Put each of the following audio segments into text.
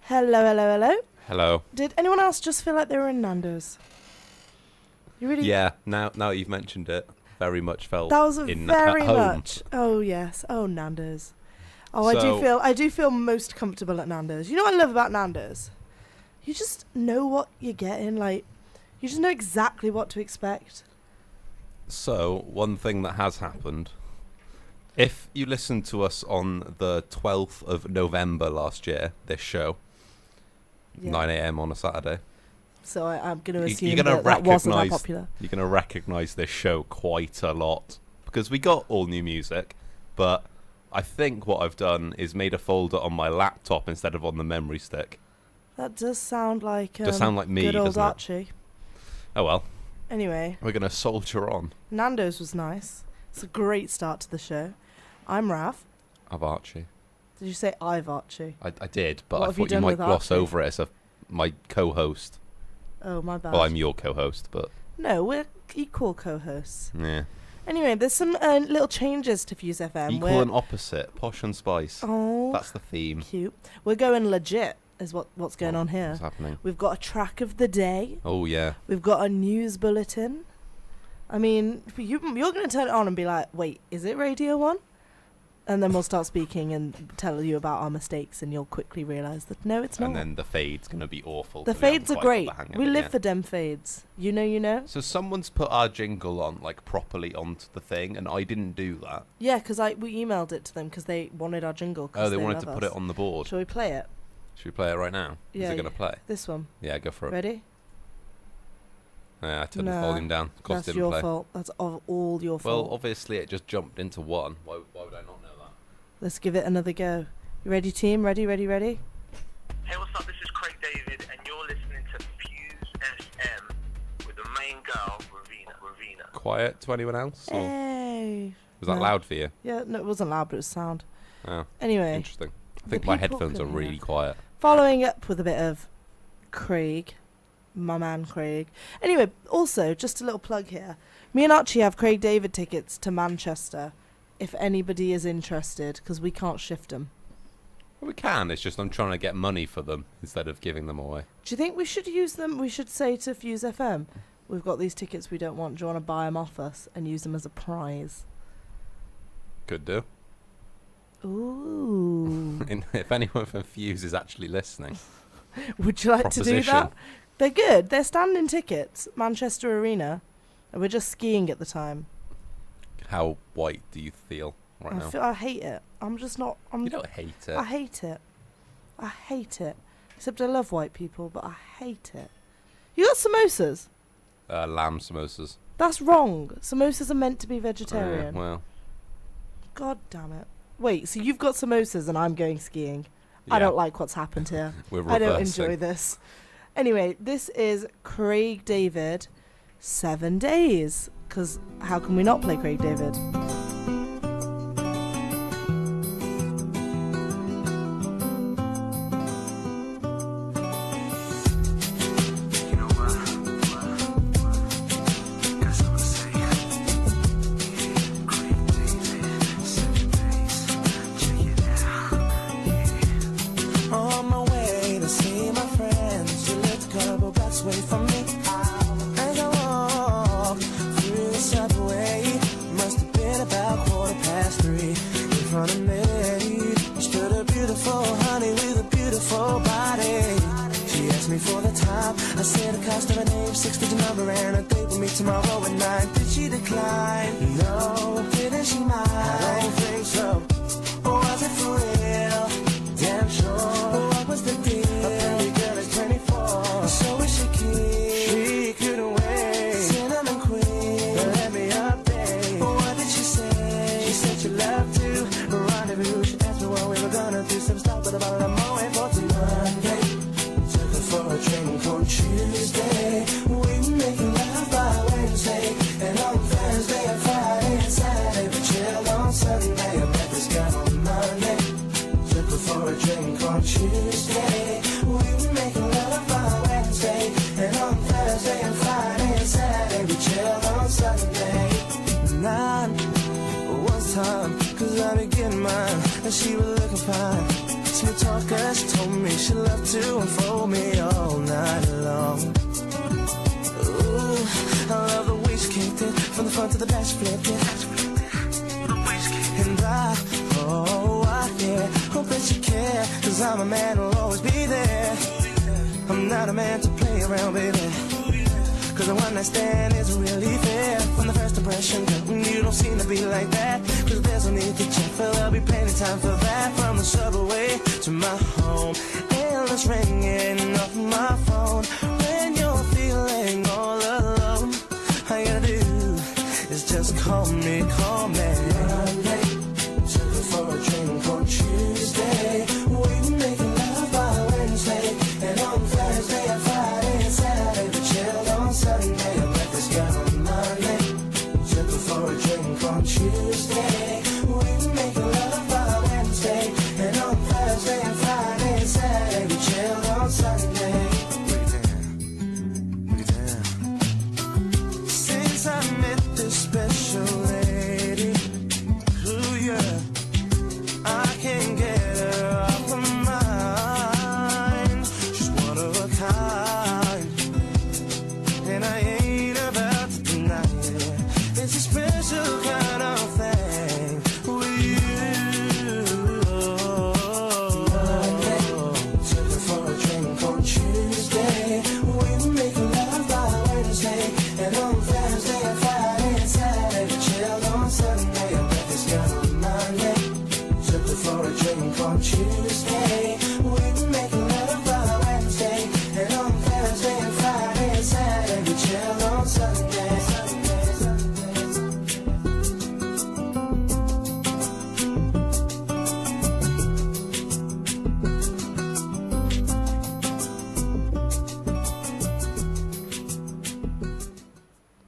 Hello, hello, hello. Hello. Did anyone else just feel like they were in Nando's? You really? Yeah, now you've mentioned it, very much felt That was in very at home. much. Oh yes. Oh Nando's. Oh, So- I do feel most comfortable at Nando's. You know what I love about Nando's? You just know what you're getting. Like, you just know exactly what to expect. So, one thing that has happened, if you listened to us on the 12th of November last year, this show, Yeah. 9 a.m. on a Saturday, So I'm going to You- assume you're gonna that wasn't that recognise- popular. you're going to recognise this show quite a lot. Because we got all new music, but I think what I've done is made a folder on my laptop instead of on the memory stick. That does sound like Does sound like me, good old doesn't it? Archie. Oh well, Anyway, we're going to soldier on. Nando's was nice. It's a great start to the show. I'm Rav. Of Archie. Did you say I've Archie? I did, but What I have you thought you done might with gloss Archie? over it as my co-host. Oh, my bad. Well, I'm your co-host, but No, we're equal co-hosts. yeah. Anyway, there's some little changes to Fuse FM. Equal and opposite, Posh and Spice. Oh, That's the theme. cute. We're going legit, is what's going on here. What's happening? We've got a track of the day. Oh, yeah. We've got a news bulletin. I mean, you're going to turn it on and be like, wait, is it Radio 1? And then we'll start speaking and tell you about our mistakes, and you'll quickly realise that, no, it's not. And then the fade's going to be awful. The 'cause we haven't fades are quite got great. the hang of We it live yet. for dem fades. You know. So someone's put our jingle on, like, properly onto the thing, and I didn't do that. Yeah, because we emailed it to them because they wanted our jingle. Oh, they wanted to put it on the board. Shall we play it? Should we play it right now? Yeah, Is it going to play? This one. Yeah, go for it. Ready? Yeah, I turned the Nah, volume down. Of course, it That's didn't your play. fault. That's all your fault. Well, obviously, it just jumped into one. Why would I not know that? Let's give it another go. You ready, team? Ready? Hey, what's up? This is Craig David, and you're listening to Fuse FM with the main girl, Ravina. Quiet to anyone else? Or Hey. was that No. loud for you? Yeah, no, it wasn't loud, but it was sound. Oh, Anyway, interesting. I the think my people headphones are can really hear. quiet. following up with a bit of Craig, my man Craig. Anyway, also, just a little plug here. Me and Archie have Craig David tickets to Manchester, if anybody is interested, because we can't shift them. Well, we can. It's just I'm trying to get money for them instead of giving them away. Do you think we should use them? We should say to Fuse FM, we've got these tickets we don't want. Do you want to buy them off us and use them as a prize? Could do. Ooh. And if anyone from Fuse is actually listening, Would you like to do that? They're good. They're standing tickets, Manchester Arena. And we're just skiing at the time. how white do you feel right now? I hate it. I'm just not. You don't hate it. I hate it. I hate it. Except I love white people, but I hate it. You got samosas? Lamb samosas. That's wrong. Samosas are meant to be Yeah, vegetarian. well, God damn it. Wait, so you've got samosas and I'm going skiing. I yeah, don't like what's happened here. we're I don't reversing. enjoy this. Anyway, this is Craig David, 7 Days. Because how can we not play Craig David? You know what? Got something to say. Yeah, Craig David, 7 days. Check it out. Yeah. On my way to see my friends, you lived a couple blocks away from me. As I walk through the subway, must have been about 3:15. In front of me stood a beautiful honey with a beautiful body. She asked me for the time. I said the cost of her name, 6-digit number, and a date with me tomorrow at 9. Did she decline? No. Didn't she mind? I don't think so. Or was it for real? Damn sure. What was the deal? A pretty girl is 24. So is she keen? She couldn't wait. Cinnamon queen. Let me update. What did she say? She said she loved to rendezvous. She asked me what we were gonna do. Some stuff, but about a moment for Monday. Took her for a drink on Tuesday. We were making love by Wednesday. And on Thursday and Friday and Saturday we chilled on Sunday. I met this girl on Monday. Took her for a drink on Tuesday. We were making love by Wednesday. And on Thursday and Friday and Saturday we chilled on Sunday. 9 was time, cause I be getting mine. And she was looking fine. Smooth talker, she told me she loved to and I'll always be there. I'm not a man to play around, baby, 'cause the one night stand isn't really fair. From the first impression, girl, you don't seem to be like that. 'Cause there's no need to check, for there'll be plenty time for that. From the subway to my home, endless ringing off my phone. When you're feeling all alone, all you gotta do is just call me, call me. Monday, took her for a drink on Tuesday. We were making love by Wednesday, and on Thursday and Friday and Saturday we chilled on Sunday. I met this girl on Monday, took her for a drink on Tuesday. We were making love by Wednesday, and on Thursday and Friday and Saturday we chilled on Sunday. Break it down. Since I met this special lady, ooh yeah, I can't get her off my mind. She's one of a kind, and I ain't about to deny it. It's a special kind of thing with you. Monday, took her for a drink on Tuesday. We were making love by Wednesday, and on Thursday and Friday and Saturday we chilled on Sunday. I met this girl on Monday, took her for a drink on Tuesday. We were making love by Wednesday, and on Thursday and Friday and Saturday we chilled on Sunday. Sunday, Sunday, Sunday.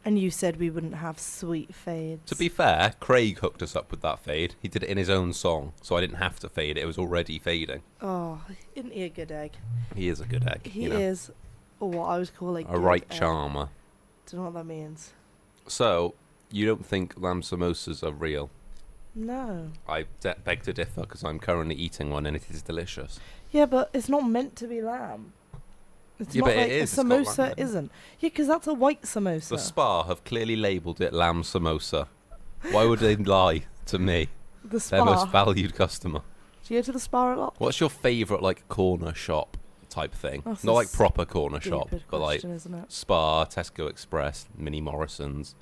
And you said we wouldn't have sweet fades. To be fair, Craig hooked us up with that fade. He did it in his own song, so I didn't have to fade it. It was already fading. Oh, isn't he a good egg? He is a good egg. He you know, is what I was calling a right charmer. Don't know what that means. So, you don't think lamb samosas are real? No. I beg to differ, because I'm currently eating one and it is delicious. Yeah, but it's not meant to be lamb. It's Yeah, not but it like is. a It's got lamb samosa in it. isn't. Yeah, because that's a white samosa. The Spa have clearly labelled it lamb samosa. Why would they lie to me, The their most spa. valued customer? Do you go to the spa a lot? What's your favourite, like, corner shop type thing? That's Not a like proper corner shop, Stupid but like question, isn't it? Spa, Tesco Express, Mini Morrison's.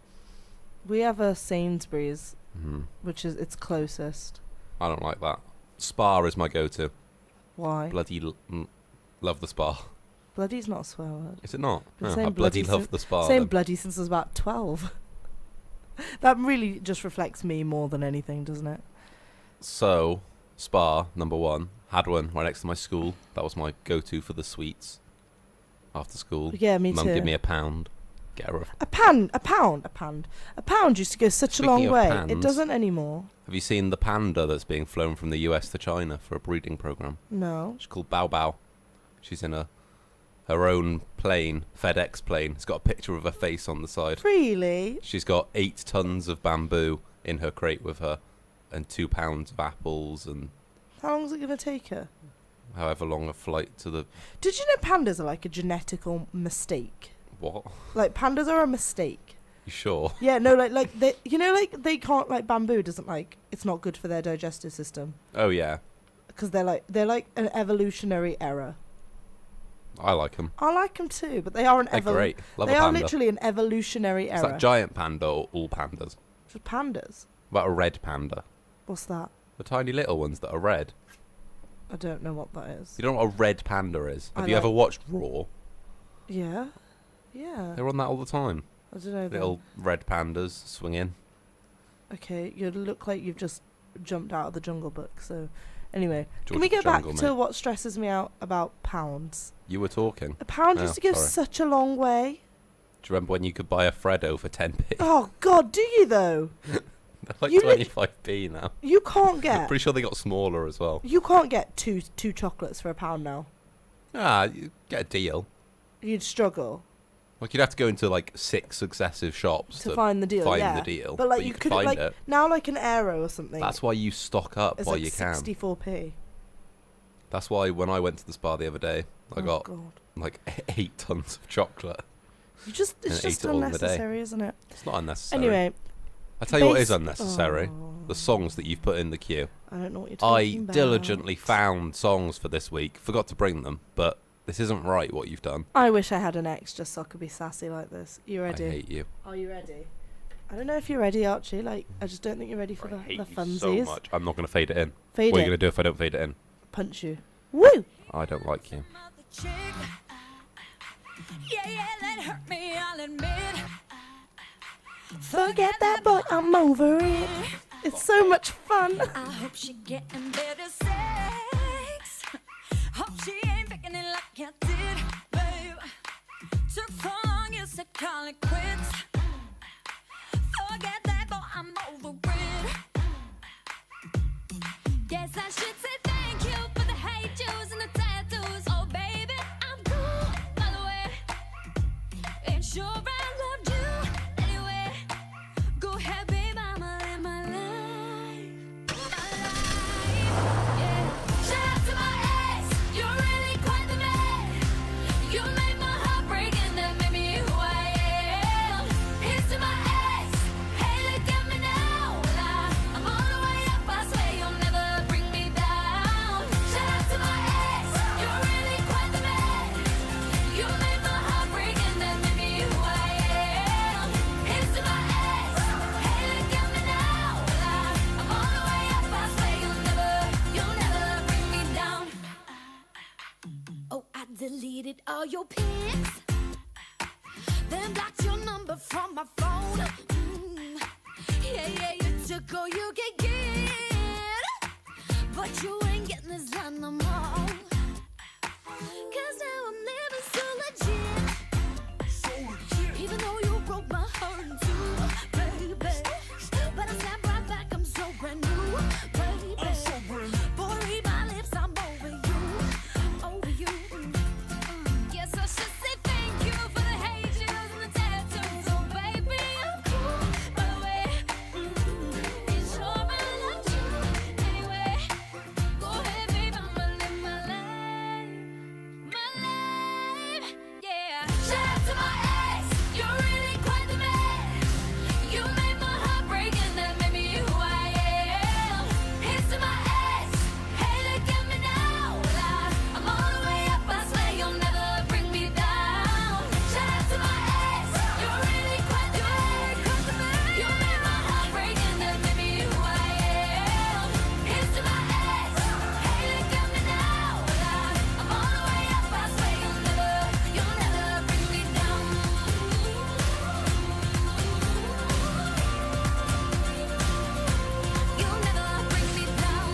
We have a Sainsbury's, Mhm. which is its closest. I don't like that. Spa is my go-to. Why? Bloody love the Spa. Bloody's not a swear word. Is it not? Been No, saying I bloody bloody love the Spa. Saying then. bloody since I was about 12. That really just reflects me more than anything, doesn't it? So, Spa, number one. Had one right next to my school. That was my go-to for the sweets. After school. Yeah, me Mum too. give me a pound. Get her a... A pound used to go such Speaking a long of way. It pans- doesn't anymore. Have you seen the panda that's being flown from the US to China for a breeding program? No. She's called Bao Bao. She's in her own plane, FedEx plane. It's got a picture of her face on the side. Really? She's got 8 tons of bamboo in her crate with her, and 2 pounds of apples, and How long is it going to take her? however long a flight to the... Did you know pandas are like a genetical mistake? What? Like pandas are a mistake. You sure? Yeah, no, like they, you know, like they can't, like bamboo doesn't, like, it's not good for their digestive system Oh, yeah. because they're like an evolutionary error. I like them. I like them too, but they are an They're great. Love They a are panda. literally an evolutionary Is error. that giant panda or all pandas? Just pandas. What about a red panda? What's that? The tiny little ones that are red. I don't know what that is. You don't know what a red panda is? Have I you ever like- watched Raw? Yeah. Yeah. They're on that all the time. I don't know. Little red pandas swinging. Okay, you look like you've just jumped out of the Jungle Book. So, anyway, George can we of the get back Jungle, to mate. what stresses me out about pounds? You were talking. A pound Oh, used to go sorry. such a long way. Do you remember when you could buy a Freddo for 10p? Oh God, do you though? They're like You lit- 25p now. You can't get. Pretty sure they got smaller as well. You can't get two chocolates for £1 now. Ah, you get a deal. You'd struggle Like you'd have to go into like 6 successive shops to find the deal. find yeah. the deal. But like you could could find like it. now, like an Aero or something. That's why you stock up it's while like you can. 64p. That's why when I went to the spa the other day, I Oh, got God. like 8 tons of chocolate. It's and just ate it all in the day. unnecessary, isn't it? It's not unnecessary. Anyway, I tell you what is Bas- unnecessary. Oh. The songs that you've put in the queue. I don't know what you're I talking about. diligently found songs for this week. Forgot to bring them, but this isn't right what you've done. I wish I had an ex just so I could be sassy like this. You ready? I hate you. Are you ready? I don't know if you're ready, Archie. Like, I just don't think you're ready for the funsies. so much. I'm not going to fade it in. Fade what are it. you going to do if I don't fade it in? Punch you. Woo! I don't like you. Yeah, that hurt me, I'll admit. Forget that boy, I'm over it. It's so much fun. I hope she getting better sex. Hope she ain't picking it like you did, babe. Took so long, you said call it quits. Forget that boy, I'm over it. Guess I should say thank you for the hate juice and the tattoos. Oh, baby, I'm cool, by the way. Ain't sure I loved you anyway. Go ahead, babe, I'ma live my life. My life, yeah. Shout out to my ex, you're really quite the man. You made my heart break and that made me who I am. Here's to my ex, hey, look at me now. I'm all the way up, I swear you'll never bring me down. Shout out to my ex, you're really quite the man. You made my heart break and that made me who I am. Here's to my ex, hey, look at me now. I'm all the way up, I swear you'll never bring me down. Oh, I deleted all your pics, then blocked your number from my phone. Yeah, you took all you could get, but you ain't getting this done no more. 'Cause now I'm living so legit, even though you broke my heart in two, baby. But I snap right back, I'm so brand new, baby. Boy, read my lips, I'm over you. Guess I should say thank you for the hate juice and the tattoos. Oh, baby, I'm cool, by the way. Ain't sure I loved you anyway. Go ahead, babe, I'ma live my life, yeah. Shout out to my ex, you're really quite the man. You made my heart break and that made me who I am. Here's to my ex, hey, look at me now. I'm all the way up, I swear you'll never bring me down. Shout out to my ex, you're really quite the man. You made my heart break and that made me who I am. Here's to my ex, hey, look at me now. I'm all the way up, I swear you'll never bring me down. You'll never bring me down.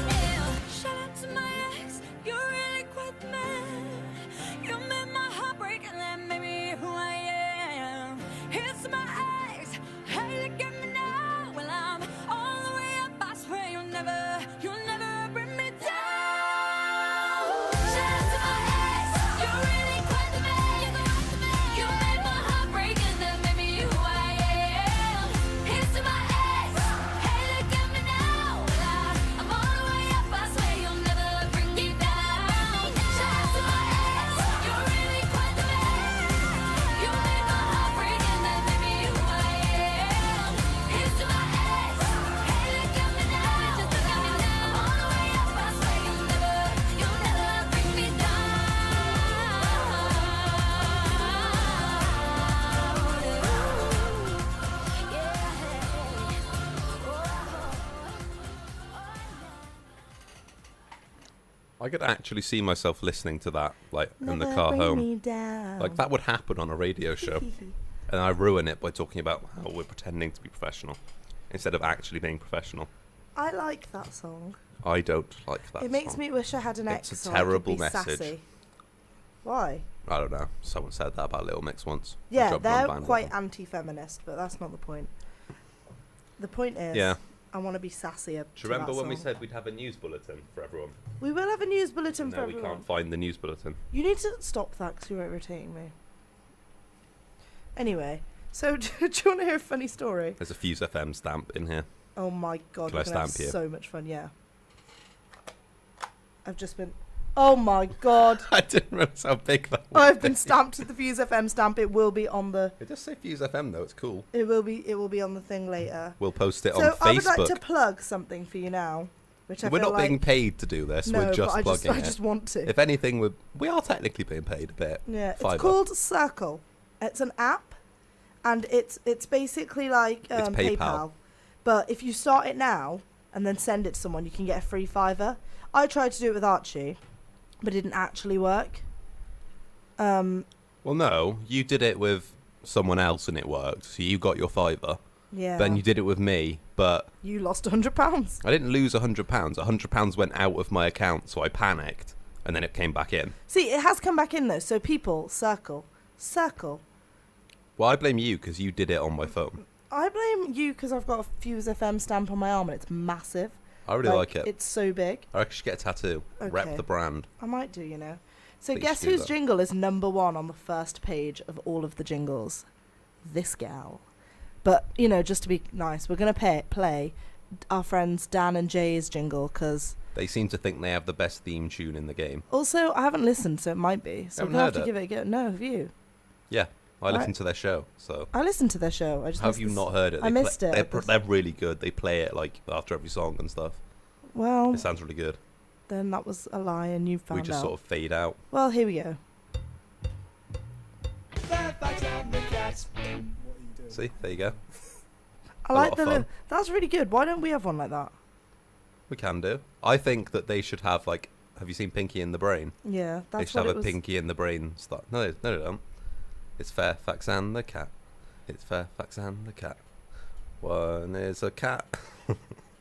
Yeah. Shout out to my ex, you're really quite the man. You made my heart break and that made me who I am. Here's to my ex, hey, look at me now. Well, I'm all the way up, I swear you'll never bring me down. Shout out to my ex, you're really quite the man. You made my heart break and that made me who I am. Here's to my ex, hey, look at me now. I'm all the way up, I swear you'll never bring me down. Shout out to my ex, you're really quite the man. You made my heart break and that made me who I am. Here's to my ex, hey, look at me now. I'm all the way up, I swear you'll never bring me I could actually see myself listening to that, like, in the Never car bring home. me down. Like, that would happen on a radio show. And I ruin it by talking about how we're pretending to be professional instead of actually being professional. I like that song. I don't like that It makes song. me wish I had an ex. It's a so I could terrible be message. Sassy. Why? I don't know. Someone said that about Little Mix once. I Yeah, jumped on they're the bandwagon. quite anti-feminist, but that's not the point. The point is, Yeah. I want to be sassier. Do you remember when we said we'd have a news bulletin for everyone? We will have a news bulletin No, for we everyone. can't find the news bulletin. You need to stop that because you're irritating me. Anyway, so do you want to hear a funny story? There's a Fuse FM stamp in here. Oh my god, Can we're I gonna have stamp you? so much fun. Yeah. I've just been. Oh my god. I didn't realize how big that was. I've been stamped with the Fuse FM stamp. It will be on the. It does say Fuse FM though. It's cool. It will be on the thing later. We'll post it on So Facebook. I would like to plug something for you now, which I We're feel not being paid to do this. No, We're just but plugging I it. just want to. If anything, we are technically being paid a bit. Yeah, Fiver. it's called Circle. It's an app, and it's basically like It's PayPal. But if you start it now and then send it to someone, you can get a free $5. I tried to do it with Archie, but it didn't actually work. Well, no, you did it with someone else and it worked. So you got your $5. Yeah. Then you did it with me, but You lost £100. I didn't lose £100. £100 went out of my account, so I panicked, and then it came back in. See, it has come back in though. So people, Circle. Well, I blame you because you did it on my phone. I blame you because I've got a Fuse FM stamp on my arm and it's massive. I really like it. It's so big. I reckon you should get a tattoo. Okay. Rep the brand. I might do, you know. So Please guess do whose that. jingle is number 1 on the first page of all of the jingles? This gal. But, you know, just to be nice, we're going to play our friends Dan and Jay's jingle because... They seem to think they have the best theme tune in the game. Also, I haven't listened, so it might be. So Haven't we'll have heard to it? give it a go. No, have you? Yeah, I Right. listened to their show, so... I listened to their show. I just How have missed you this- not heard it? I missed it. They're really good. They play it like after every song and stuff. Well, It sounds really good. then that was a lie and you found We just out. sort of fade out. Well, here we go. See, there you go. I A like lot the... of fun. That's really good. Why don't we have one like that? We can do. I think that they should have like. Have you seen Pinky in the Brain? Yeah, They that's should what have it a was. Pinky in the Brain style. No, they don't. It's Fairfax and the cat. It's Fairfax and the cat. One is a cat.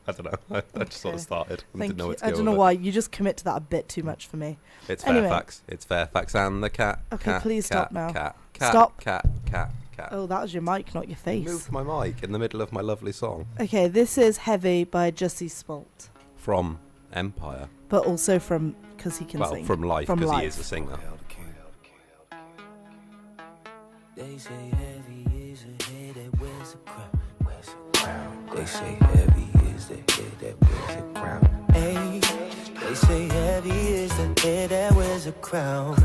I don't know. I just sort of Okay. started. And Thank didn't know you. where to I go don't know with it. why. You just commit to that a bit too much for me. It's Anyway. Fairfax. It's Fairfax and the cat. Okay, cat, please cat, stop now. Cat, cat, Stop. Cat, cat, cat. Oh, that was your mic, not your face. Moved my mic in the middle of my lovely song Okay, this is Heavy by Jussie Smollett. from Empire. But also from... Because he can Well, sing. from Life From because he Life. is a singer. They say heavy is the head that wears a crown. Wears a crown. They say heavy is the head that wears a crown. Hey, they say heavy is the head that wears a crown.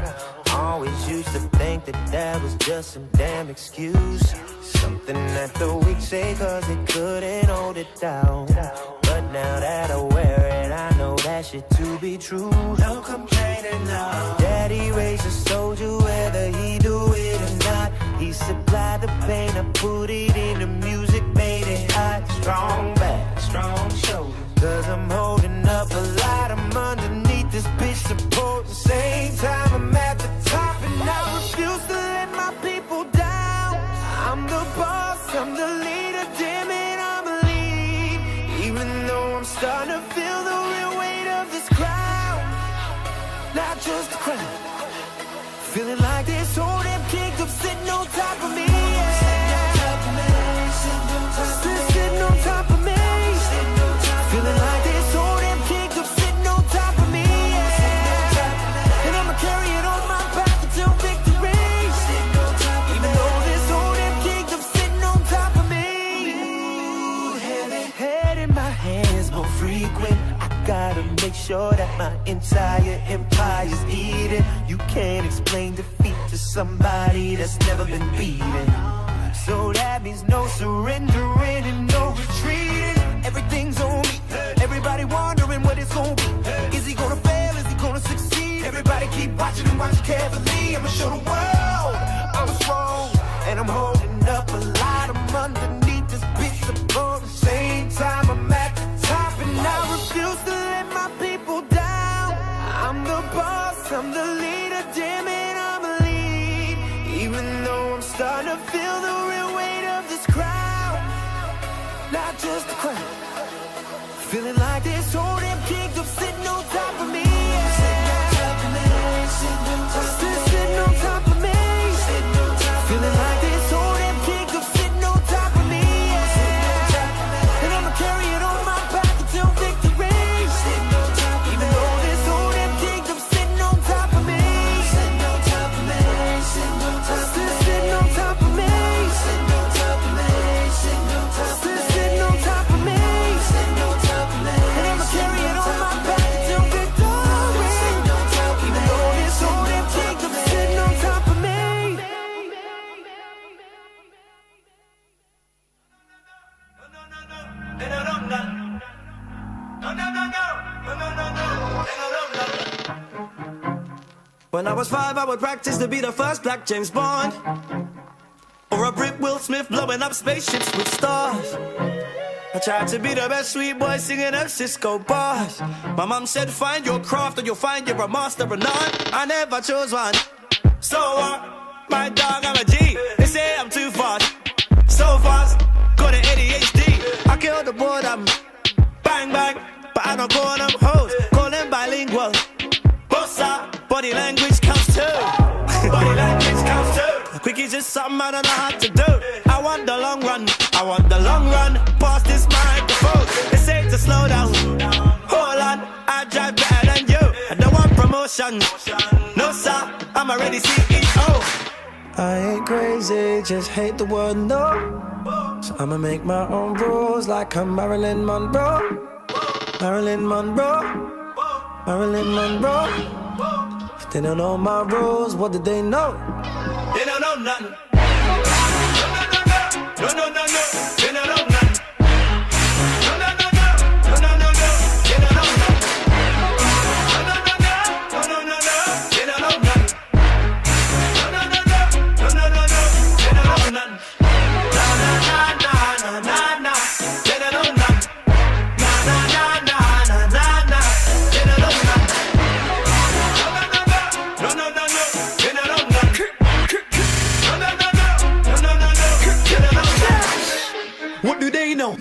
Always used to think that that was just some damn excuse. Something that the weak say cause they couldn't hold it down. But now that I wear it, I know that shit to be true. No complaining now. Daddy raised a soldier whether he do it or not. He supplied the pain, I put it in the music, made it hot. Strong back, strong shoulder. Cause I'm holding up a lot, I'm underneath this bitch support. Same time I'm at the top and I refuse to let my people down. I'm the boss, I'm the leader, damn it, I'm a lead. Even though I'm starting to feel the real weight of this crowd. Not just the crowd. Feeling like this whole damn kingdom sitting on top of me. Yeah. Sitting on top of me. Feeling like this whole damn kingdom sitting on top of me. Yeah. And I'ma carry it on my back until victory. Even though this whole damn kingdom sitting on top of me. Head in my hands more frequent. I gotta make sure that my entire empire's eating. You can't explain defeat to somebody that's never been beaten. So that means no surrendering and no retreating. Everything's on me. Everybody wondering what it's gonna be. Is he gonna fail? Is he gonna succeed? Everybody keep watching and watch carefully. I'ma show the world I'm strong and I'm holding up a lot. I'm underneath this bitch support. At the same time I'm at the top and I refuse to let my people down. I'm the boss, I'm the leader, damn it, I'm a lead. Even though I'm starting to feel the real weight of this crowd. Not just the crowd. Feeling like this whole damn kingdom sitting on top of me. Yeah. Sitting on top of me. Feeling like this whole damn kingdom sitting on top of me. Yeah. And I'ma carry it on my back until victory. Even though this whole damn kingdom sitting on top of me. Sitting on top of me. Sitting on top of me. Sitting on top of me. Sitting on top of me. Sitting on top of me. Sitting on top of me. Sitting on top of me. And I'ma carry When I was 5, I would practice to be the first black James Bond, or a Brit Will Smith blowing up spaceships with stars. I tried to be the best sweet boy singing them Cisco bars. My mom said find your craft or you'll find you're a master of none. I never chose one. So what? My dog, I'm a G. They say I'm too fast. So fast, got an ADHD. I kill the boredom. Bang bang, but I don't call them hoes. Call them bilingual. Bossa, body language counts too. Body language counts too. Quickie just something I don't know how to do. I want the long run. I want the long run. Past this microphone. They say to slow down. Hold on, I drive better than you. I don't want promotion. No sir, I'm already CEO. I ain't crazy, just hate the word no. So I'ma make my own rules like I'm Marilyn Monroe. Marilyn Monroe. Marilyn Monroe. If they don't know my rules, what do they know? They don't know nothing. No, no, no, no. They don't know nothing. No, no, no, no. No, no, no, no. They don't know nothing. No, no, no, no. No, no, no, no. They don't know nothing. No, no, no, no. No, no, no, no. They don't know nothing. Na, na, na, na, na, na. They don't know nothing. Na, na, na, na, na, na, na. They don't know nothing. No, no, no, no. They don't know nothing. No, no, no, no. No, no, no, no. They don't know nothing. What do they know?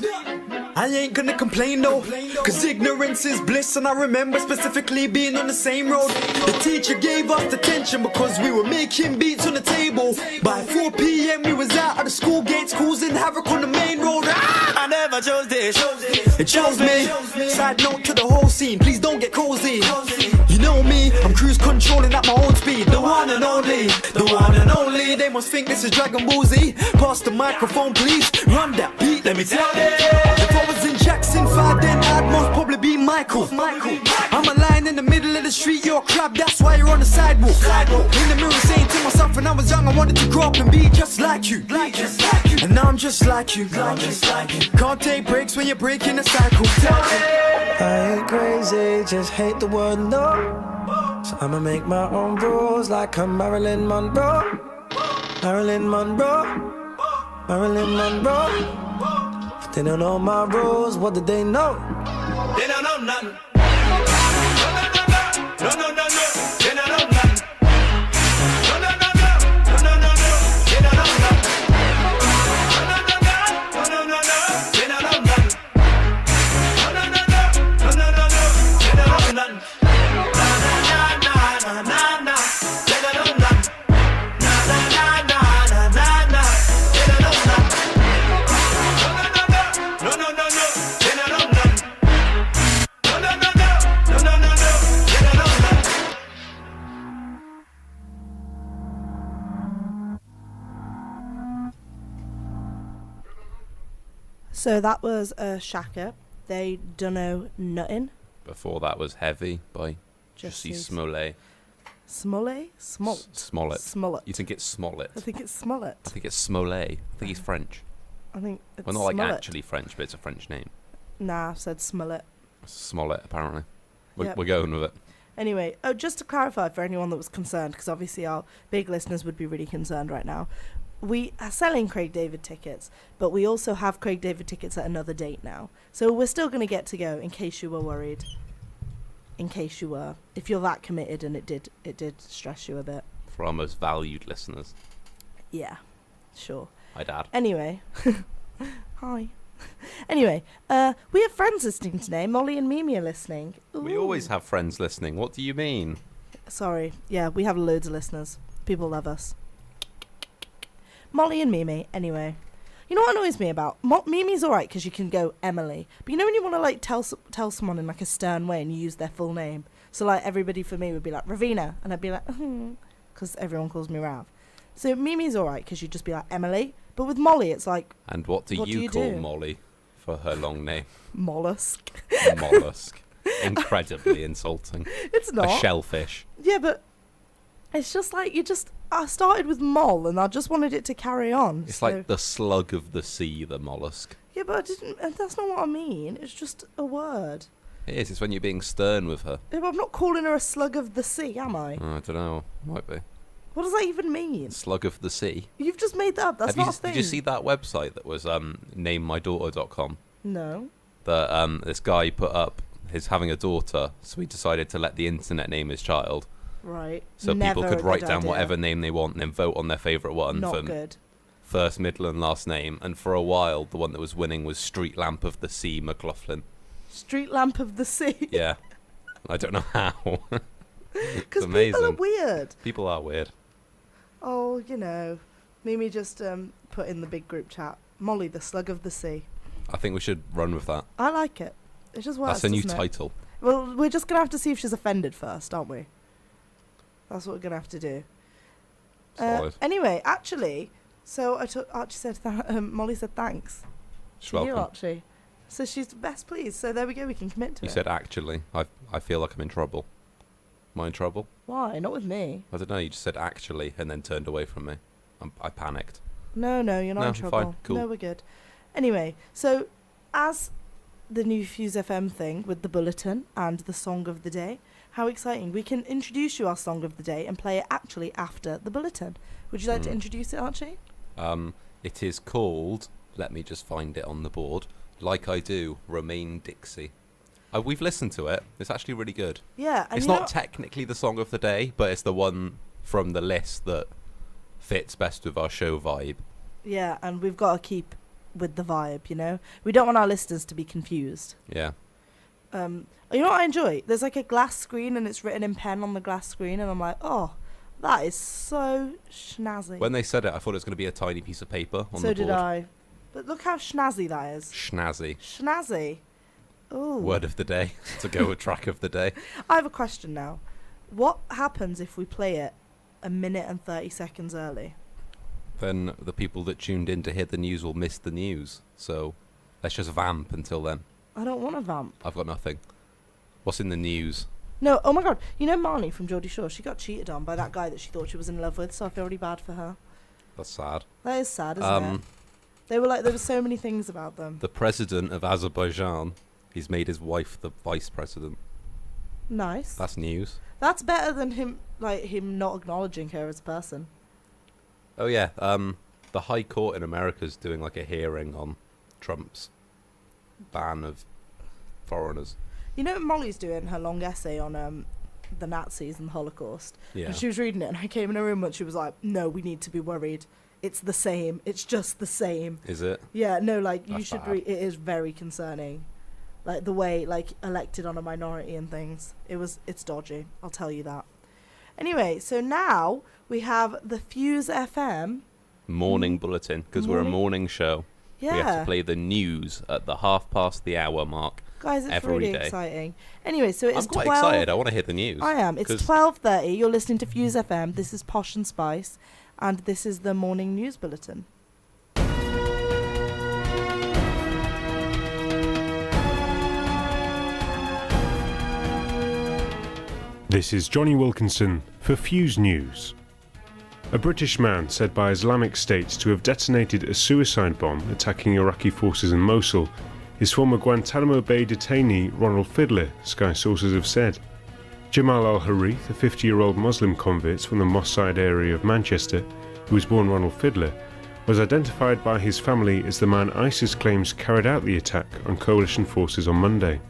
I ain't gonna complain though, cause ignorance is bliss. And I remember specifically being on the same road. The teacher gave us detention because we were making beats on the table. By 4 p.m. we was out at the school gates causing havoc on the main road. I never chose this. It chose me. Side note to the whole scene, please don't get cozy. You know me, I'm cruise controlling at my own speed. The one and only, the one and only. They must think this is Dragon Ball Z. Pass the microphone please, run that beat, let me tell you. If I was in Jackson 5 then I'd most probably be Michael. I'm a lion in the middle of the street, you're a crab, that's why you're on the sidewalk. In the mirror saying to myself when I was young I wanted to grow up and be just like you. And now I'm just like you. Can't take breaks when you're breaking the cycle. I ain't crazy, just hate the word no. So I'ma make my own rules like I'm Marilyn Monroe. Marilyn Monroe. Marilyn Monroe. If they don't know my rules, what do they know? They don't know nothing. No, no, no, no. They don't know nothing. No, no, no, no. No, no, no, no. They don't know nothing. No, no, no, no. No, no, no, no. They don't know nothing. No, no, no, no. No, no, no, no. They don't know nothing. Na, na, na, na, na, na. They don't know nothing. Na, na, na, na, na, na, na. They don't know nothing. No, no, no, no. No, no, no, no. They don't know nothing. No, no, no, no. No, no, no, no. They don't know nothing. So that was Shaka. They dunno nothing. Before that was Heavy by Jussie Jussie Smollett. Smollett? Smollett. Smollett. You think it's Smollett? I think it's Smollett. I think it's Smollett. I think he's French. I think it's Well, not like Smollett. actually French, but it's a French name. Nah, I've said Smollett. Smollett, apparently. Yep. We're going with it. Anyway, just to clarify for anyone that was concerned, because obviously our big listeners would be really concerned right now, we are selling Craig David tickets, but we also have Craig David tickets at another date now. So we're still going to get to go, in case you were worried. In case you were. If you're that committed and it did stress you a bit. For our most valued listeners. Yeah, sure. Hi, Dad. Anyway. Hi. Anyway, we have friends listening today. Molly and Mimi are listening. We Ooh. always have friends listening. What do you mean? Sorry. Yeah, we have loads of listeners. People love us. Molly and Mimi, anyway. You know what annoys me about Mimi's alright because you can go Emily, but you know when you want to like tell someone in like a stern way and you use their full name. So like everybody for me would be like Ravina, and I'd be like, because everyone calls me Rav. So Mimi's alright because you just be like Emily, but with Molly it's like. And what do you call Molly for her long name? Mollusk. Mollusk. Incredibly insulting. It's not. A shellfish. Yeah, but it's just like I started with Moll and I just wanted it to carry on. It's so. like the slug of the sea, the mollusk. Yeah, but I didn't. That's not what I mean. It's just a word. It is. It's when you're being stern with her. Yeah, but I'm not calling her a slug of the sea, am I? I don't know. Might be. What does that even mean? Slug of the sea. You've just made that up. That's Have not you, a thing. Did you see that website that was namemydaughter.com? No. That this guy put up his having a daughter, so he decided to let the internet name his child. Right. So Never people could a write good down idea. whatever name they want and then vote on their favourite one Not for good. first, middle and last name. And for a while, the one that was winning was Street Lamp of the Sea McLaughlin. Street lamp of the sea. Yeah. I don't know how. Because amazing. people are weird. People are weird. Oh, you know. Mimi just put in the big group chat. Molly, the slug of the sea. I think we should run with that. I like it. It just works. That's a new doesn't it? title. Well, we're just going to have to see if she's offended first, aren't we? That's what we're going to have to do. Solid. Anyway, actually, so Archie said that Molly said thanks. She's to you, welcome. Archie. So she's best pleased. So there we go. We can commit to You it. said actually. I feel like I'm in trouble. Am I in trouble? Why? Not with me. I don't know. You just said actually and then turned away from me. I panicked. No, you're not No, in trouble. fine, cool. No, we're good. Anyway, so as the new Fuse FM thing with the bulletin and the song of the day, how exciting. We can introduce you our song of the day and play it actually after the bulletin. Would you like to introduce it, Archie? It is called, let me just find it on the board, Like I Do, Romaine Dixie. We've listened to it. It's actually really good. Yeah. And It's you know not technically the song of the day, but it's the one from the list that fits best with our show vibe. Yeah, and we've got to keep with the vibe, you know? We don't want our listeners to be confused. Yeah. You know what I enjoy? There's like a glass screen and it's written in pen on the glass screen and I'm like, oh, that is so schnazzy. When they said it, I thought it was going to be a tiny piece of paper on so the board. did I. But look how schnazzy that is. Schnazzy. Schnazzy. Ooh. Word of the day. To go with track of the day. I have a question now. What happens if we play it a minute and 30 seconds early? Then the people that tuned in to hear the news will miss the news. So let's just vamp until then. I don't want to vamp. I've got nothing. What's in the news? No, oh my god. You know Marnie from Geordie Shore? She got cheated on by that guy that she thought she was in love with, so I feel really bad for her. That's sad. That is sad, isn't it? They were like, there were so many things about them. The president of Azerbaijan, he's made his wife the vice president. Nice. That's news. That's better than him not acknowledging her as a person. Oh yeah, the High Court in America's doing like a hearing on Trump's ban of foreigners. You know, Molly's doing her long essay on the Nazis and the Holocaust. Yeah. And she was reading it, and I came in her room and she was like, no, we need to be worried. It's the same. It's just the same. Is it? Yeah, no, like, you That's should bad. read. It is very concerning. Like, the way, like, elected on a minority and things. It's dodgy. I'll tell you that. Anyway, so now we have the Fuse FM. Morning bulletin, because we're a Morning- morning show. Yeah. We have to play the news at the 1:30 mark. Guys, it's every really day. exciting. Anyway, so it's I'm quite 12 excited. I want to hear the news. I am. It's 'cause 12:30. You're listening to Fuse FM. This is Posh and Spice, and this is the morning news bulletin. This is Johnny Wilkinson for Fuse News. A British man said by Islamic State to have detonated a suicide bomb attacking Iraqi forces in Mosul is former Guantanamo Bay detainee Ronald Fiddler, Sky sources have said. Jamal al-Harith, a 50-year-old Muslim convert from the Moss Side area of Manchester, who was born Ronald Fiddler, was identified by his family as the man ISIS claims carried out the attack on coalition forces on Monday.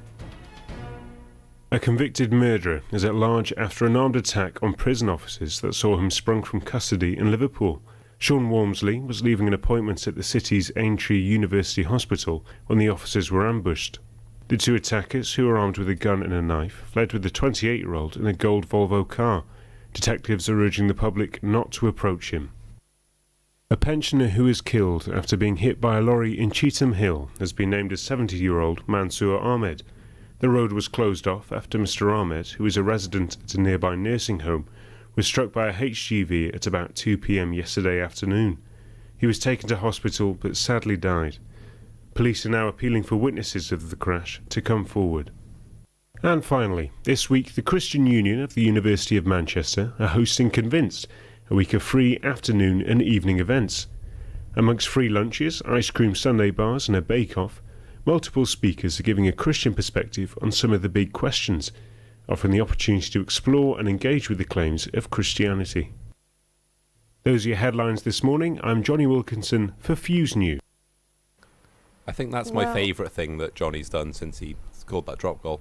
A convicted murderer is at large after an armed attack on prison officers that saw him sprung from custody in Liverpool. Sean Walmsley was leaving an appointment at the city's Aintree University Hospital when the officers were ambushed. The two attackers, who were armed with a gun and a knife, fled with the 28-year-old in a gold Volvo car. Detectives are urging the public not to approach him. A pensioner who was killed after being hit by a lorry in Cheetham Hill has been named as 70-year-old Mansour Ahmed. The road was closed off after Mr. Ahmed, who is a resident at a nearby nursing home, was struck by a HGV at about 2 p.m. yesterday afternoon. He was taken to hospital but sadly died. Police are now appealing for witnesses of the crash to come forward. And finally, this week the Christian Union of the University of Manchester are hosting Convinced, a week of free afternoon and evening events. Amongst free lunches, ice cream sundae bars and a bake-off, multiple speakers are giving a Christian perspective on some of the big questions, offering the opportunity to explore and engage with the claims of Christianity. Those are your headlines this morning. I'm Johnny Wilkinson for Fuse News. I think that's my Well- favourite thing that Johnny's done since he scored that drop goal.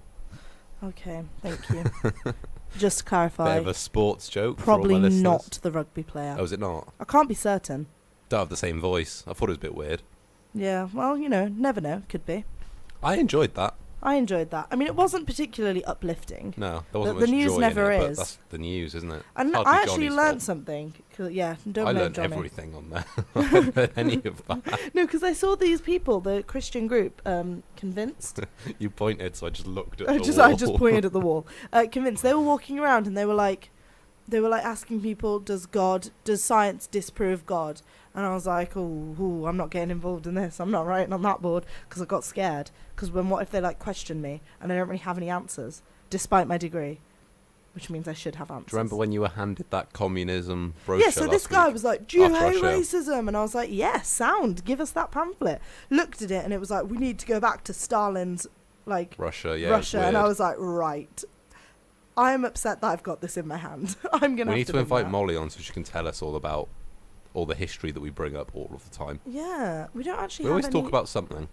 Okay, thank you. Just to Bit clarify, of a sports joke. for all probably my listeners. not the rugby player. Oh, is it not? I can't be certain. Don't have the same voice. I thought it was a bit weird. Yeah, well, never know. Could be. I enjoyed that. I enjoyed that. I mean, it wasn't particularly uplifting. No, there wasn't The much news joy never in it, but is. that's the news, isn't it? And Hardly I actually Johnny's learnt fault. something. Yeah, don't I blame learned Johnny. everything on there. I haven't heard any of that. No, because I saw these people, the Christian group, Convinced. You pointed, so I just looked at I the just wall. pointed at the wall. Convinced. They were walking around and they were like asking people, does science disprove God? And I was like, oh, I'm not getting involved in this. I'm not writing on that board, because I got scared. Because what if they question me and I don't really have any answers, despite my degree, which means I should have answers. Do you remember when you were handed that communism brochure? Yeah, so this last guy week? was like, do you After our hate show. racism? And I was like, yes, sound, give us that pamphlet. Looked at it and it was like, we need to go back to Stalin's, Russia, yeah. Russia. And I weird. was like, right. I'm upset that I've got this in my hand. I'm going We to need have to invite that. Molly on so she can tell us all about all the history that we bring up all of the time. Yeah, we don't actually We have always any... talk about something,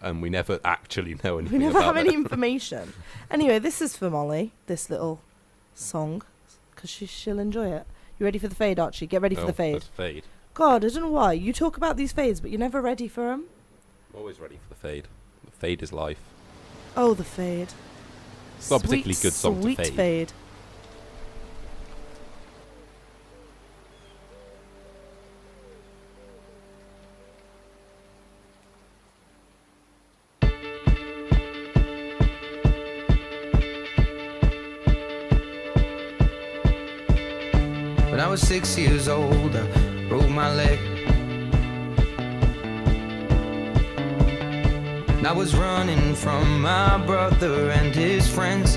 and we never actually know We anything never about have any it. information. Anyway, this is for Molly, this little song, because she'll enjoy it. You ready for the fade, Archie? Get ready for the fade. Let's fade. God, I don't know why. You talk about these fades, but you're never ready for them. I'm always ready for the fade. The fade is life. Oh, the fade. It's not a particularly good song to sweet fade. fade. When I was 6 years old, I broke my leg. And I was running from my brother and his friends,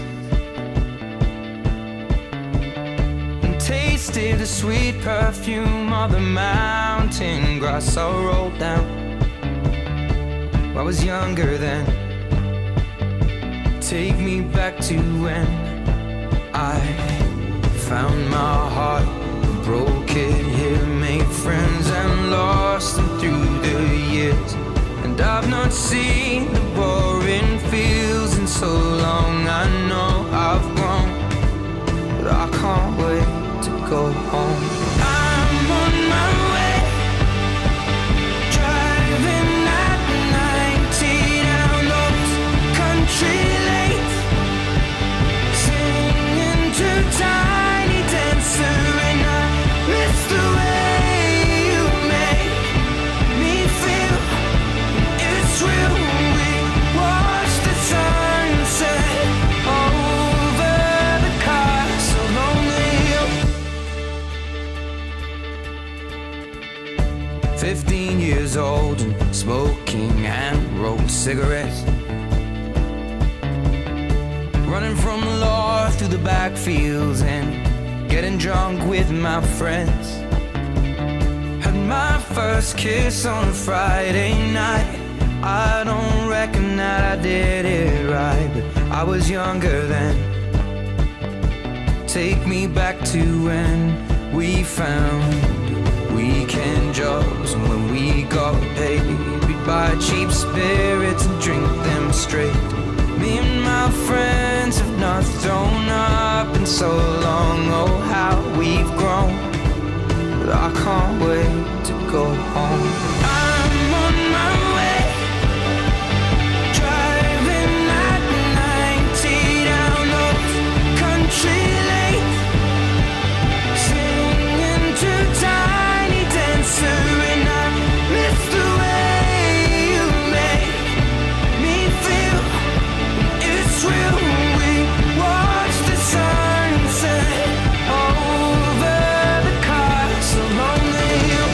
and tasted the sweet perfume of the mountain grass I rolled down. I was younger then. Take me back to when I found my heart, broke it here, made friends and lost them through the years. And I've not seen the boring fields in so long. I know I've grown, but I can't wait to go home. I'm on my way, driving at 90 down those country lanes, singing to Tiny Dancer, and I miss the way you make me feel. It's real. We watch the sunset over the castle on the hill. 15 years old and smoking hand-rolled cigarettes, running from the law through the backfields and getting drunk with my friends. Had my first kiss on a Friday night. I don't reckon that I did it right, but I was younger then. Take me back to when we found weekend jobs, and when we got paid, we'd buy cheap spirits and drink them straight. Me and my friends have not thrown up in so long. Oh, how we've grown, but I can't wait to go home. I'm on my way, driving at 90 down those country lanes, singing to Tiny Dancer, and I miss the way you make me feel. It's real. We watch the sunset over the castle on the hill.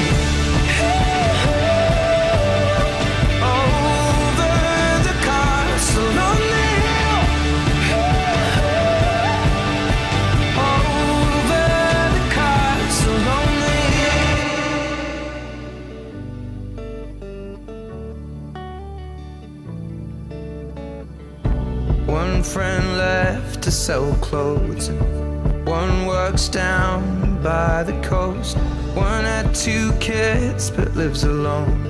One friend left to sell clothes. One works down by the coast. One had 2 kids but lives alone.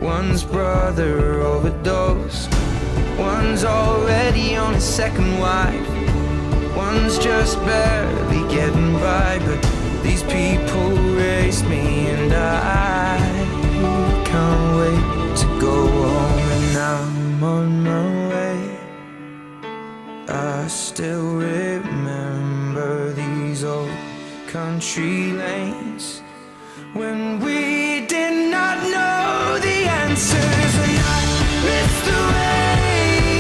One's brother overdosed. One's already on his 2nd wife. One's just barely getting by. But these people raised me and I can't wait to go home. And I'm on my way. I still remember these old country lanes when we did not know the answers. And I miss the way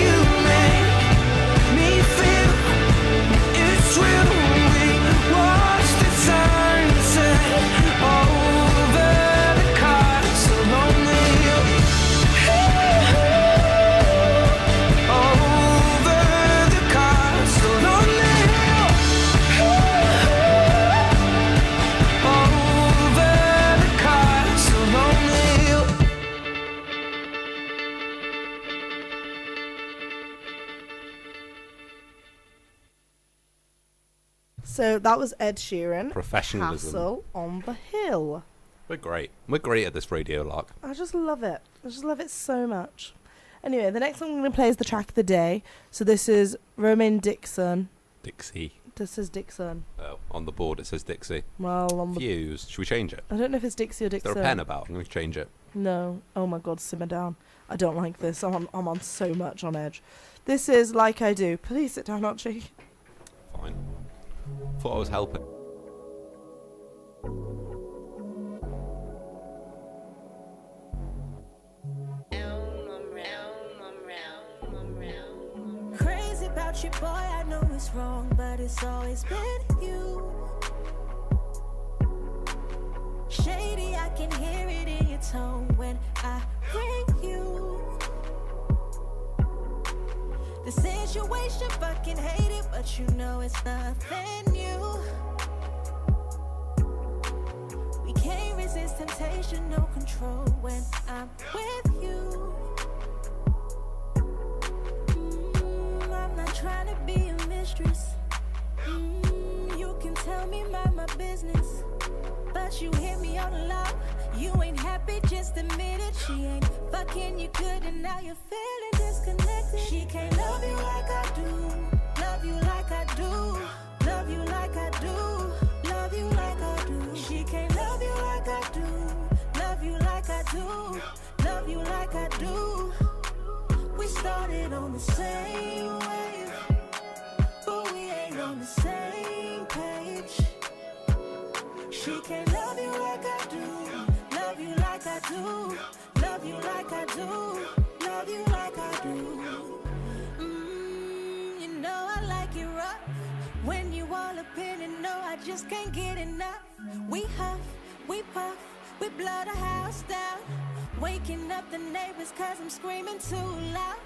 you make me feel. It's real. We watch the sunset over the castle on the hill. Over the castle on the hill. Over the castle on the hill. So that was Ed Sheeran. Professionalism. Castle on the Hill. We're great. We're great at this radio lark. I just love it. I just love it so much. Anyway, the next one I'm going to play is the track of the day. So this is Romain Dixon. Dixie. This is Dixon. Oh, on the board it says Dixie. Well, on the... Fuse. Should we change it? I don't know if it's Dixie or Is Dixon. there a pen about? I'm going to change it. No. Oh my God, simmer down. I don't like this. I'm on so much on edge. This is Like I Do. Please sit down, Archie. Fine. Thought I was helping. Crazy about you, boy, I know it's wrong, but it's always been you. Shady, I can hear it in your tone when I ring you. The situation, fucking hate it, but you know it's nothing new. We can't resist temptation, no control when I'm with you. I'm not trying to be a mistress. You can tell me mind my business, but you hit me on the low. You ain't happy, just admit it. She ain't fucking you good, and now you're feeling disconnected. She can't love you like I do, love you like I do, love you like I do, love you like I do. She can't love you like I do, love you like I do, love you like I do. We started on the same wave, but we ain't on the same page. She can't love you like I do, love you like I do, love you like I do, love you like I do. You know I like it rough, when you all up in it, no, I just can't get enough. We huff, we puff, we blow the house down, waking up the neighbors cause I'm screaming too loud.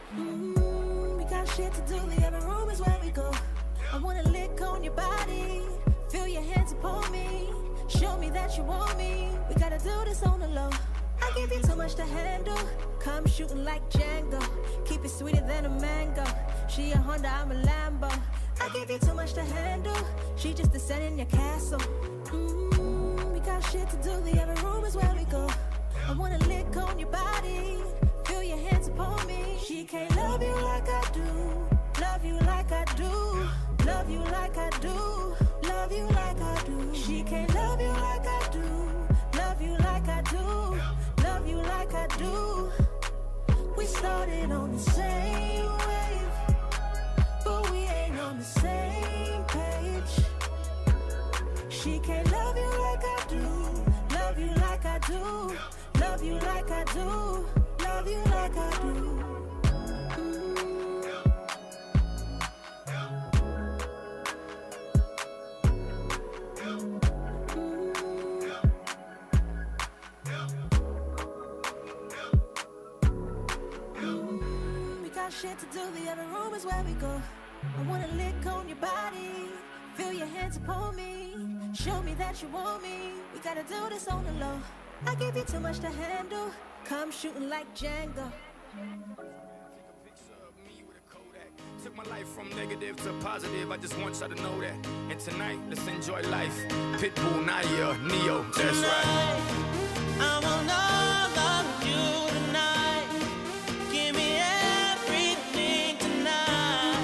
We got shit to do, the other room is where we go. I wanna lick on your body, feel your hands upon me, show me that you want me. We gotta do this on the low. I give you too much to handle, come shooting like Django, keep it sweeter than a mango. She a Honda, I'm a Lambo. I give you too much to handle, she just descending in your castle. We got shit to do, the other room is where we go. I wanna lick on your body, feel your hands upon me. She can't love you like I do, love you like I do, love you like I do, love you like I do. She can't love you like I do, love you like I do, love you like I do. We started on the same wave, but we ain't on the same page. She can't love you like I do, love you like I do, love you like I do, love you like I do. We got shit to do, the other room is where we go. I wanna lick on your body, feel your hands upon me, show me that you want me. We gotta do this on the low. I give you too much to handle, come shooting like Django. my life from negative to positive. I just want y'all to know that. And tonight, let's enjoy life. Pitbull, Naya, Neo, that's right. I want all of you tonight. Give me everything tonight.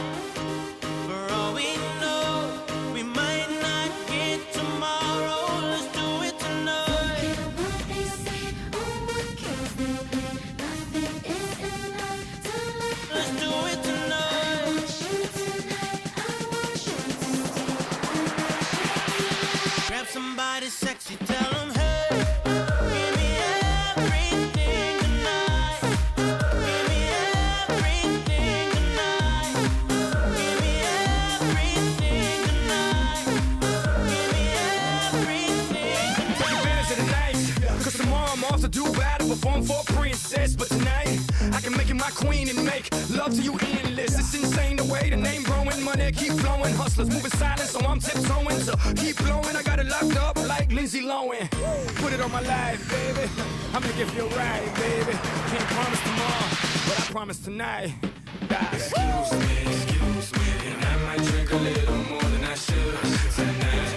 For all we know, we might not get tomorrow. Let's do it tonight. What they say, oh, what kills me, nothing is enough to love. Let's do it I tonight. want you tonight, I want you to Grab somebody sexy, tell them, hey, give me everything tonight. Give me everything tonight. Give me everything tonight. Give me everything Take tonight. advantage of the night, cause tomorrow I'm off to do battle, perform for a princess. But tonight, I can make you my queen and make love to you endless. It's insane the way the name growing, money keep flowing. Hustlers moving silent, so I'm tiptoeing. So keep blowing, I got it locked up like Lindsay Lohan. Put it on my life, baby. I make it feel right, baby. Can't promise tomorrow, but I promise tonight. Excuse me, and I might drink a little more than I should tonight.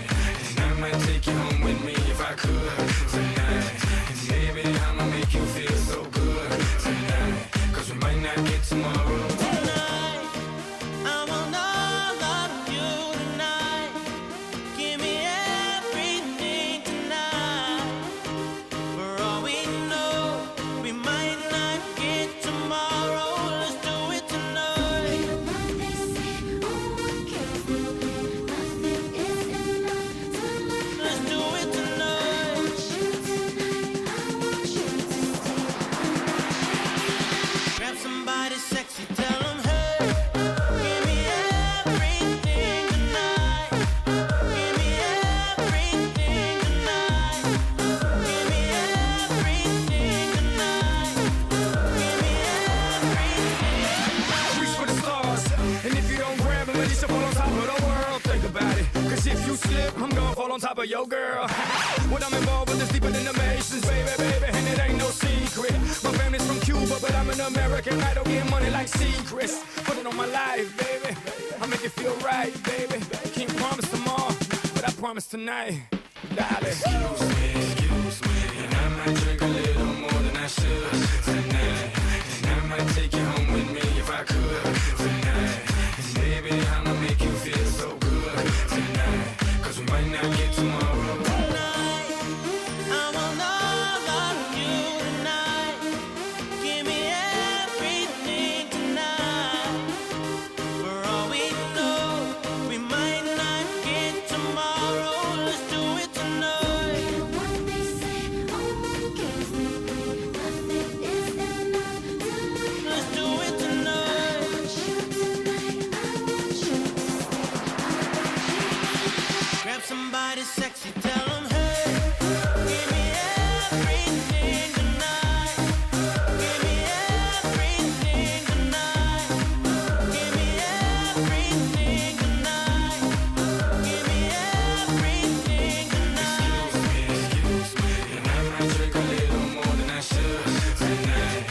And I might take you home with me if I could tonight. And baby, I'ma make you feel so good tonight. Cause we might not get tomorrow. Tonight, I want all of you tonight. Give me everything tonight. For all we know, we might not get tomorrow. Let's do it tonight. what they say, oh, what kills me, nothing is enough to love. Let's do it tonight. I want you tonight, I want you to Grab somebody sexy, tell them, hey, give me everything tonight. Give me everything tonight. Give me everything tonight. Give me everything. Reach for the stars, and if you don't grab them, at least you fall on top of the world. Think about it, cause if you slip, I'm gonna fall on top of your girl. What I'm involved with is deeper than the Masons, baby, and it ain't no secret. My family's from Cuba, but I'm an American. I don't get money like secrets. Put it on my life, baby. I make it feel right, baby. Can't promise tomorrow, but I promise tonight, darling. Excuse me, and I might drink a little more than I should tonight. And I might take you home with me if I could tonight. And baby, I'ma make you feel so good tonight. Cause we might not get tomorrow. Tonight, I want all of you tonight. Give me everything tonight. For all we know, we might not get tomorrow. Let's do it tonight. what they say, oh, what kills me, nothing is enough to love. Let's do it tonight. I want you tonight, I want you to Grab somebody sexy, tell them, hey, give me everything tonight. Give me everything tonight. Give me everything tonight. Give me everything tonight. Excuse me, and I might drink a little more than I should tonight.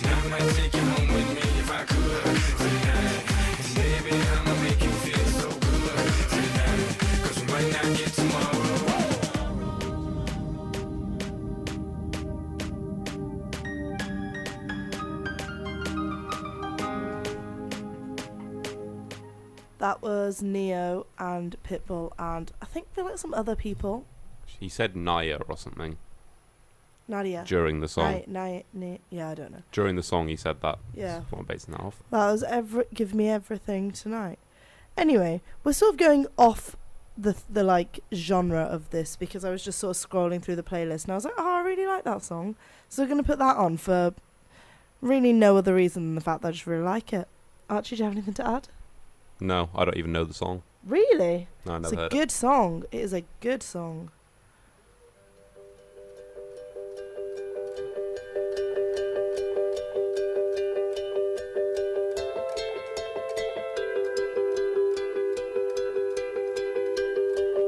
And I might take you home with me if I could tonight. And baby, I'ma make you feel so good tonight. Cause we might not get tomorrow. That was Neo and Pitbull and I feel like some other people. He said Naya or something Nadia. during the song. Yeah, I don't know. During the song, he said that. Yeah. That's what I'm basing that off. That was Give Me Everything Tonight. Anyway, we're sort of going off the like genre of this because I was just sort of scrolling through the playlist and I was like, oh, I really like that song. So we're going to put that on for really no other reason than the fact that I just really like it. Archie, do you have anything to add? No, I don't even know the song. Really? No, I It's never a heard good song. It is a good song.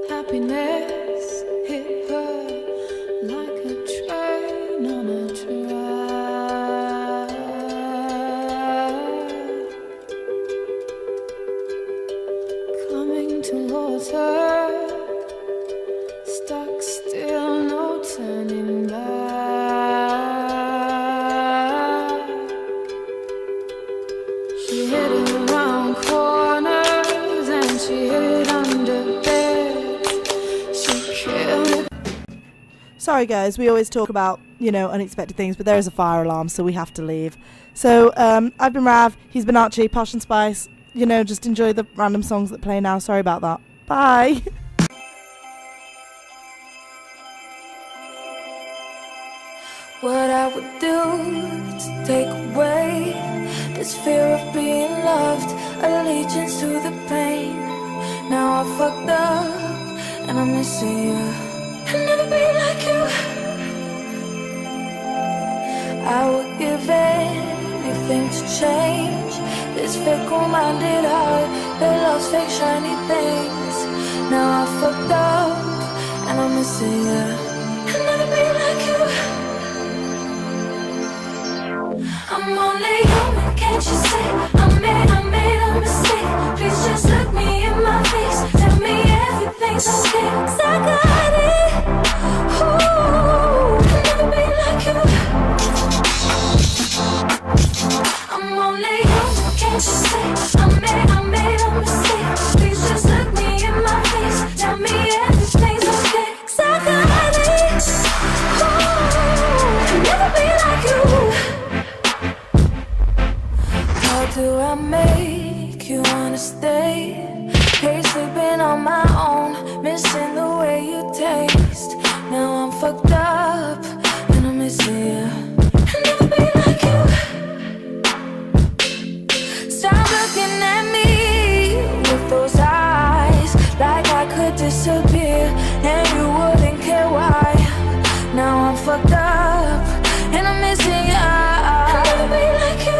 Happiness hit her like a train on a track. 'Cause Sorry guys, we always talk about, unexpected things, but there is a fire alarm, so we have to leave. So, I've been Rav, he's been Archie, Posh and Spice. Just enjoy the random songs that play now. Sorry about that. Bye. What I would do to take away this fear of being loved, allegiance to the pain. Now I fucked up and I'm missing you. I'll never be like you. I would give anything to change this fickle-minded heart that loves fake shiny things. Now I fucked up and I'm missing you. I'll never be like you. I'm only human, can't you see? I made a mistake. Please just look me in my face. Tell me everything's okay. 'Cause I got it. Ooh, I'll never be like you. I'm only human, can't you see? I made a mistake. Please just look me in my face. Tell me everything's okay. 'Cause I got it. Ooh, I'll never be like you. How do I make you wanna stay? Hate sleeping on my own, missing the way you taste. Now I'm fucked up and I'm missing you. I'll never be like you. Stop looking at me with those eyes, like I could disappear and you wouldn't care why. Now I'm fucked up and I'm missing you. I'll never be like you.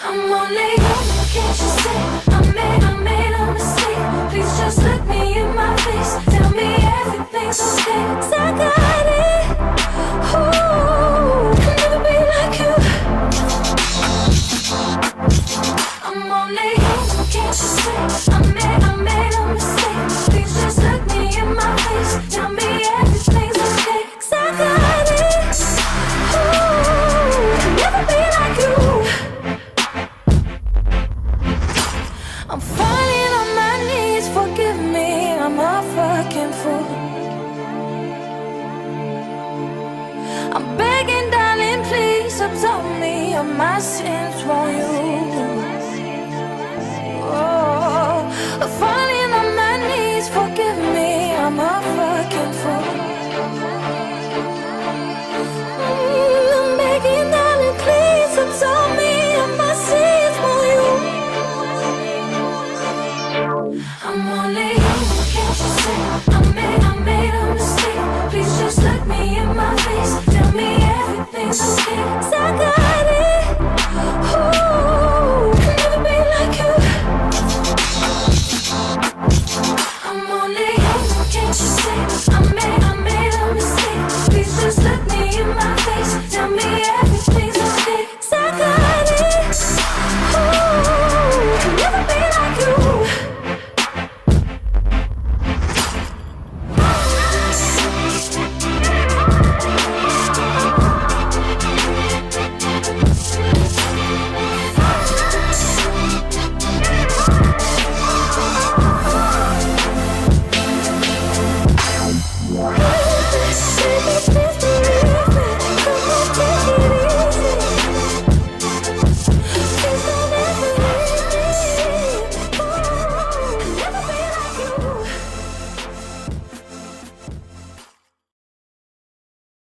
I'm only human, can't you see? I made a mistake. Please just look me in my face. Tell me everything's okay. 'Cause I got it. Ooh, I'll never be like you. I'm only human, can't you see? I made a mistake. Please just look me in my face. Tell me everything's okay. 'Cause I got it. Ooh, I'll never be like you. I'm falling on my knees, forgive me, I'm a fucking fool. I'm begging, darling, please absolve me of my sins, won't you?